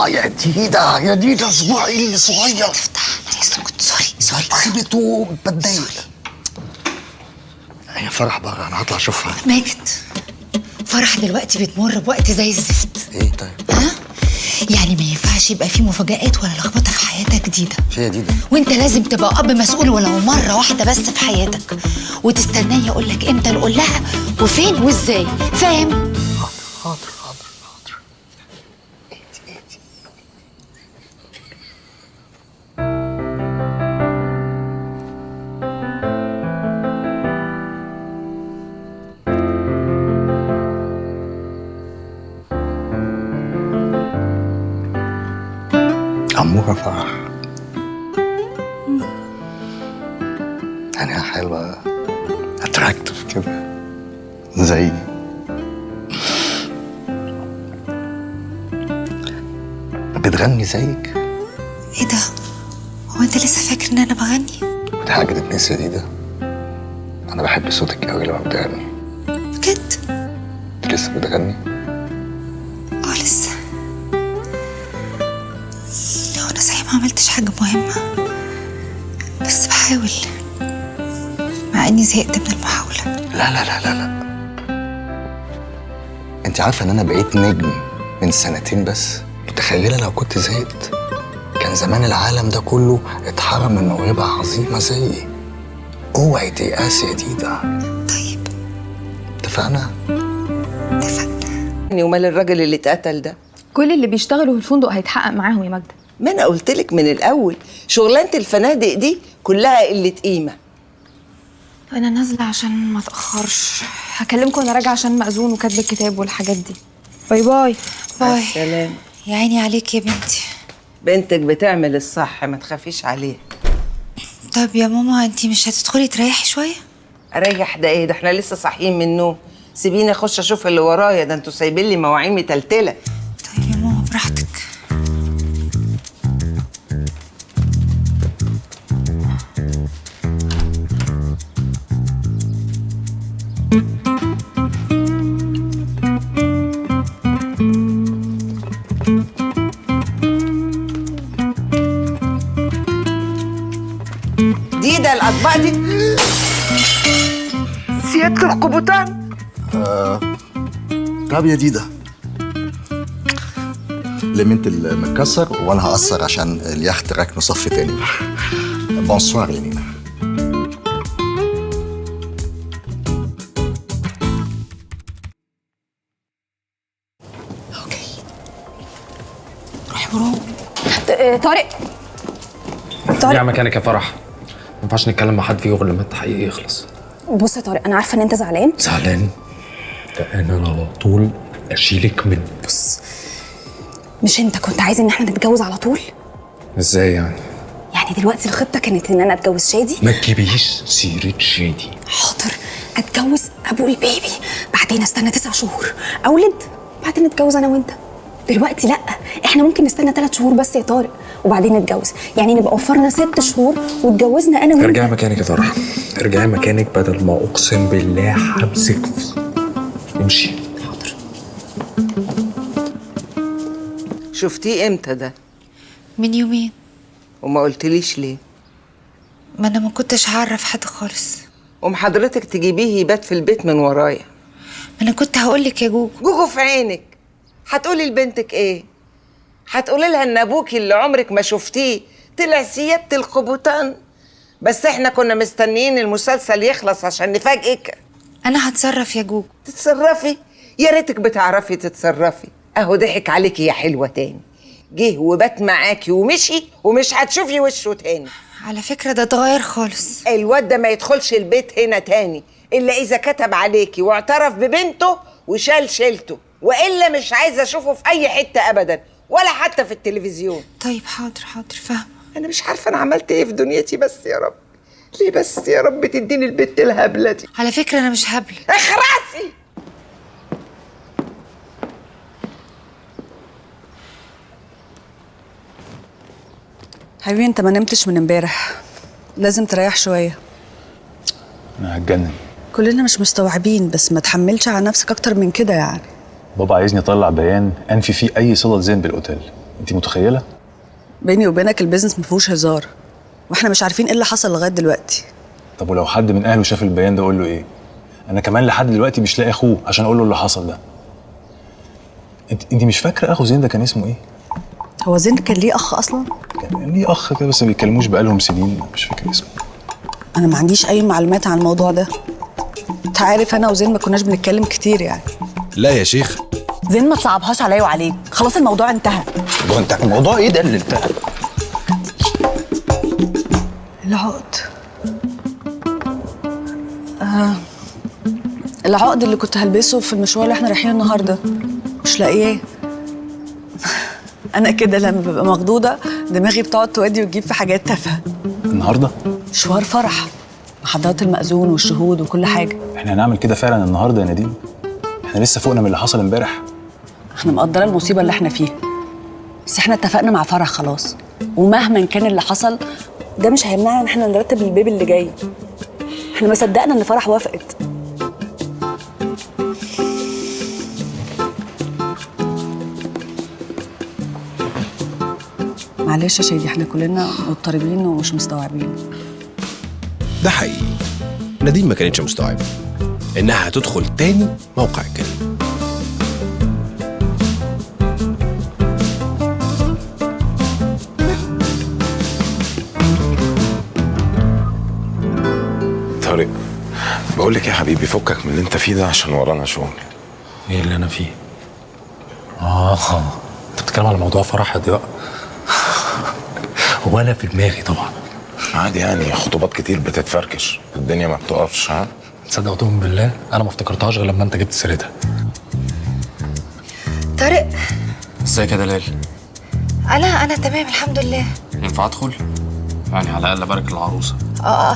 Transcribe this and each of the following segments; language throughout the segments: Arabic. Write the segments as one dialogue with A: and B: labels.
A: يا ديدا يا ديدا، صباعي صغير.
B: افتح. اسكت. سوري.
A: سيبته بتضايق. يا فرح بقى، انا هطلع اشوفها.
B: ماجد، فرح دلوقتي بتمر بوقت زي الزفت.
A: ايه طيب؟
B: ها؟ يعني ما ينفعش يبقى في مفاجآت ولا لخبطه في حياتك جديده.
A: في يا ديدا.
B: وانت لازم تبقى اب مسؤول ولو مره واحده بس في حياتك، وتستناني اقول لك امتى نقول لها وفين وازاي، فاهم؟
A: حاضر. أمورة فرح. يعني حلوة اتراكتيف كده زي بتغني زيك.
B: ايه ده؟ هو انت لسه فاكر ان انا بغني؟
A: دي حاجة تتنسي دي ده. أنا بحب صوتك أوي لما بتغني.
B: بجد؟
A: أنت لسه بتغني؟
B: لسه. هو انا صحيح ما عملتش حاجة مهمة، بس بحاول مع اني زهقت من المحاولة.
A: لا. أنت عارفة إن أنا بقيت نجم من سنتين بس؟ متخيلة لو كنت زهقت كان زمان العالم ده كله اتحرم من موهبة عظيمة زيي. اوعي تيأسي يا ديدا.
B: طيب
A: اتفقنا؟
B: اتفقنا.
C: ومال الراجل اللي اتقتل ده؟
D: كل اللي بيشتغلوا في الفندق هيتحقق معاهم يا ماجدة.
C: ما انا قلت لك من الاول، شغلانه الفنادق دي كلها قله قيمه.
D: انا نازله عشان ما اتاخرش، هكلمكم وانا راجعه عشان مأذون وكاتب الكتاب والحاجات دي. باي باي.
B: باي.
C: سلام.
B: يا عيني عليك يا بنتي.
C: بنتك بتعمل الصح، ما تخافيش عليها.
B: طب يا ماما انتي مش هتدخلي تريحي شويه؟
C: اريح ده ايه؟ ده احنا لسه صاحيين من النوم. سيبيني اخش اشوف اللي ورايا، ده انتوا سايبين لي مواعين متلتله.
B: طيب يا ماما براحتك.
C: دي ده الاطباق دي سياده القبطان.
A: طب يا ديدا، لمنت المتكسر وانا هقصر عشان اليخت راكنه صف تاني. بونسوار يا نينا.
B: اوكي روحي وراهم.
D: طارق
E: ارجع مكانك يا فرح. ما ينفعش نتكلم مع حد فيه غير لما التحقيق يخلص.
F: بص يا طارق، انا عارفه ان انت زعلان.
E: زعلان؟ ده انا على طول اشيلك من.
F: بص، مش انت كنت عايز ان احنا نتجوز على طول؟
E: ازاي يعني؟
F: يعني دلوقتي الخطه كانت ان انا اتجوز شادي.
E: ما تجيبيش سيره شادي.
F: حاضر، اتجوز ابو البيبي، بعدين استنى 9 شهور اولد، بعدين نتجوز انا وانت. دلوقتي لا، احنا ممكن نستنى 3 شهور بس يا طارق وبعدين نتجوز، يعني نبقى وفرنا 6 شهور واتجوزنا انا وانت.
E: ارجعي مكانك يا فرح، ارجعي مكانك بدل ما اقسم بالله همسك. امشي.
F: حاضر.
C: شفتيه امتى ده؟
B: من يومين.
C: وما قلتليش ليه؟
B: ما انا ما كنتش هعرف حد خالص.
C: حضرتك تجيبيه يبات في البيت من ورايا.
B: ما انا كنت هقولك يا جوجو.
C: جوجو في عينك. هتقولي لبنتك ايه؟ هتقولي لها ان ابوكي اللي عمرك ما شفتيه طلع سيادة القبطان؟ بس احنا كنا مستنيين المسلسل يخلص عشان نفاجئك.
B: انا هتصرف يا جوجو.
C: تتصرفي؟ يا ريتك بتعرفي تتصرفي. اهو ضحك عليكي يا حلوه تاني، جه وبات معاكي ومشي ومش هتشوفي وشه تاني.
B: على فكره ده اتغير خالص.
C: الواد ده ما يدخلش البيت هنا تاني الا اذا كتب عليكي واعترف ببنته وشال شيلته، والا مش عايزه اشوفه في اي حته ابدا، ولا حتى في التلفزيون.
B: طيب حاضر فاهمه.
C: انا مش عارفه انا عملت ايه في دنيتي، بس يا رب ليه بس يا رب تديني البت الهبله دي؟
B: على فكره انا مش هبله.
C: اخرسي.
G: حبيبي انت ما نمتش من امبارح، لازم تريح شويه.
H: انا هتجنن.
G: كلنا مش مستوعبين، بس ما تحملش على نفسك اكتر من كده يعني.
H: بابا عايزني اطلع بيان انفي فيه اي صله زين بالاوتيل. انت متخيله؟
G: بيني وبينك البيزنس مفيهوش هزار، واحنا مش عارفين ايه اللي حصل لغايه دلوقتي.
H: طب ولو حد من اهله شاف البيان ده اقول له ايه؟ انا كمان لحد دلوقتي مش لاقي اخوه عشان اقول له اللي حصل ده. انت مش فاكره اخو زين ده كان اسمه ايه؟
G: هو زين كان ليه اخ اصلا؟
H: كان ليه اخ كده بس ما بيتكلموش بقالهم سنين، مش فاكر اسمه.
G: انا ما عنديش اي معلومات عن الموضوع ده. انت عارف انا وزين ما كناش بنتكلم كتير يعني.
I: لا يا شيخ،
G: زين ما تصعبهاش عليا وعليك، خلاص الموضوع انتهى.
A: هو انت الموضوع ايه ده اللي انتهى؟
G: العقد. العقد اللي كنت هلبسه في المشوار اللي احنا رايحين النهارده مش لاقياه. انا كده لما ببقى مخضوضه دماغي بتقعد تودي وتجيب في حاجات تافهه.
H: النهارده؟
G: مشوار فرح، محاضرات المأذون والشهود وكل حاجه.
H: احنا هنعمل كده فعلا النهارده يا نادين؟ احنا لسه فوقنا من اللي حصل امبارح.
G: احنا مقدره المصيبه اللي احنا فيها، بس احنا اتفقنا مع فرح خلاص، ومهما كان اللي حصل ده مش هيمنعنا ان احنا نرتب البيبي اللي جاي. احنا ما صدقنا ان فرح وافقت. معلش يا شادي، احنا كلنا مضطربين ومش مستوعبين.
I: ده حقيقي. نادين ما كانتش مستوعبة إنها هتدخل تاني موقع الجريمة.
J: طارق، بقول لك يا حبيبي فكك من اللي انت فيه ده عشان ورانا شغل.
E: ايه اللي انا فيه؟ انت بتتكلم على موضوع فرح دي بقى؟ هو انا في دماغي طبعا.
J: عادي يعني، خطوبات كتير بتتفركش، الدنيا ما بتقفش. ها
E: تصدق وتؤمن بالله انا ما افتكرتهاش غير لما انت جبت سيرتها.
B: طارق،
K: ازيك يا دلال؟
B: انا تمام الحمد لله.
K: ينفع ادخل؟ يعني على الاقل ابارك العروسه.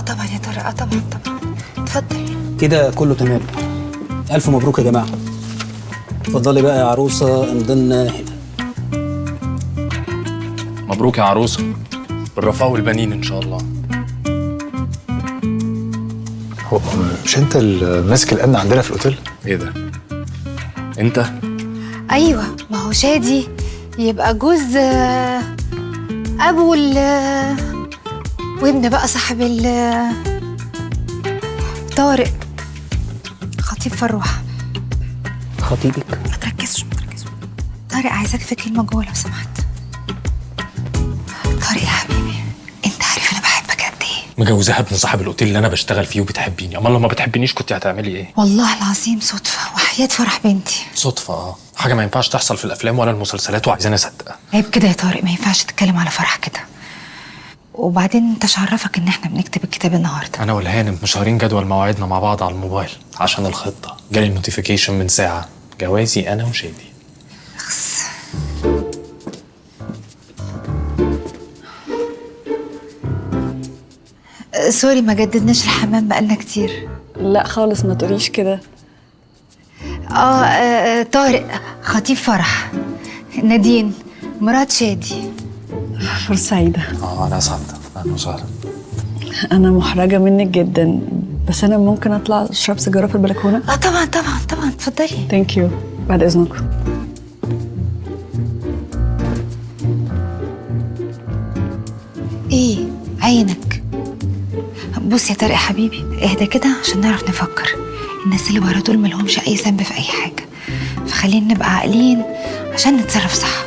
B: طبعا يا طارق، طبعا اتفضل.
L: كده كله تمام. الف مبروك يا جماعه. اتفضلي بقى يا عروسه امضنا هنا.
E: مبروك يا عروسه، بالرفاه والبنين ان شاء الله.
H: هو مش انت اللي ماسك الامن عندنا في الاوتيل؟
E: ايه ده؟ انت؟
B: ايوه، ما هو شادي يبقى جوز ابو وابن بقى صاحب طارق، خطيب فروح.
L: خطيبك؟
B: ما تركزش. طارق عايزاك في كلمه جوه لو سمحت. طارق يا حبيبي، انت عارف انا بحبك قد ايه.
E: مجوزها ابن صاحب الاوتيل اللي انا بشتغل فيه وبتحبيني. امال لو ما بتحبنيش كنت هتعملي ايه؟
B: والله العظيم صدفه وحياه فرح بنتي.
E: صدفه؟ حاجه ما ينفعش تحصل في الافلام ولا المسلسلات وعايزاني اصدق.
B: عيب كده يا طارق، ما ينفعش تتكلم على فرح كده. وبعدين انت ايش عرفك ان احنا بنكتب الكتاب النهارده؟
E: انا والهانم مشهورين جدول مواعيدنا مع بعض على الموبايل عشان الخطه. جالي النوتيفيكيشن من ساعه، جوازي انا وشادي.
B: سوري، ما جددناش الحمام بقالنا كتير.
G: لا خالص، ما تقوليش كده.
B: طارق خطيب فرح، نادين مرات شادي.
G: فرصة سعيدة.
E: انا اسعد. اهلا وسهلا.
G: انا محرجة منك جدا، بس انا ممكن اطلع اشرب سيجارة في البلكونة؟
B: طبعا اتفضلي.
G: ثانك يو، بعد اذنكم.
B: ايه عينك؟ بص يا طارق حبيبي، اهدى كده عشان نعرف نفكر. الناس اللي ورا دول ملهمش اي ذنب في اي حاجه، فخلينا نبقى عاقلين عشان نتصرف صح.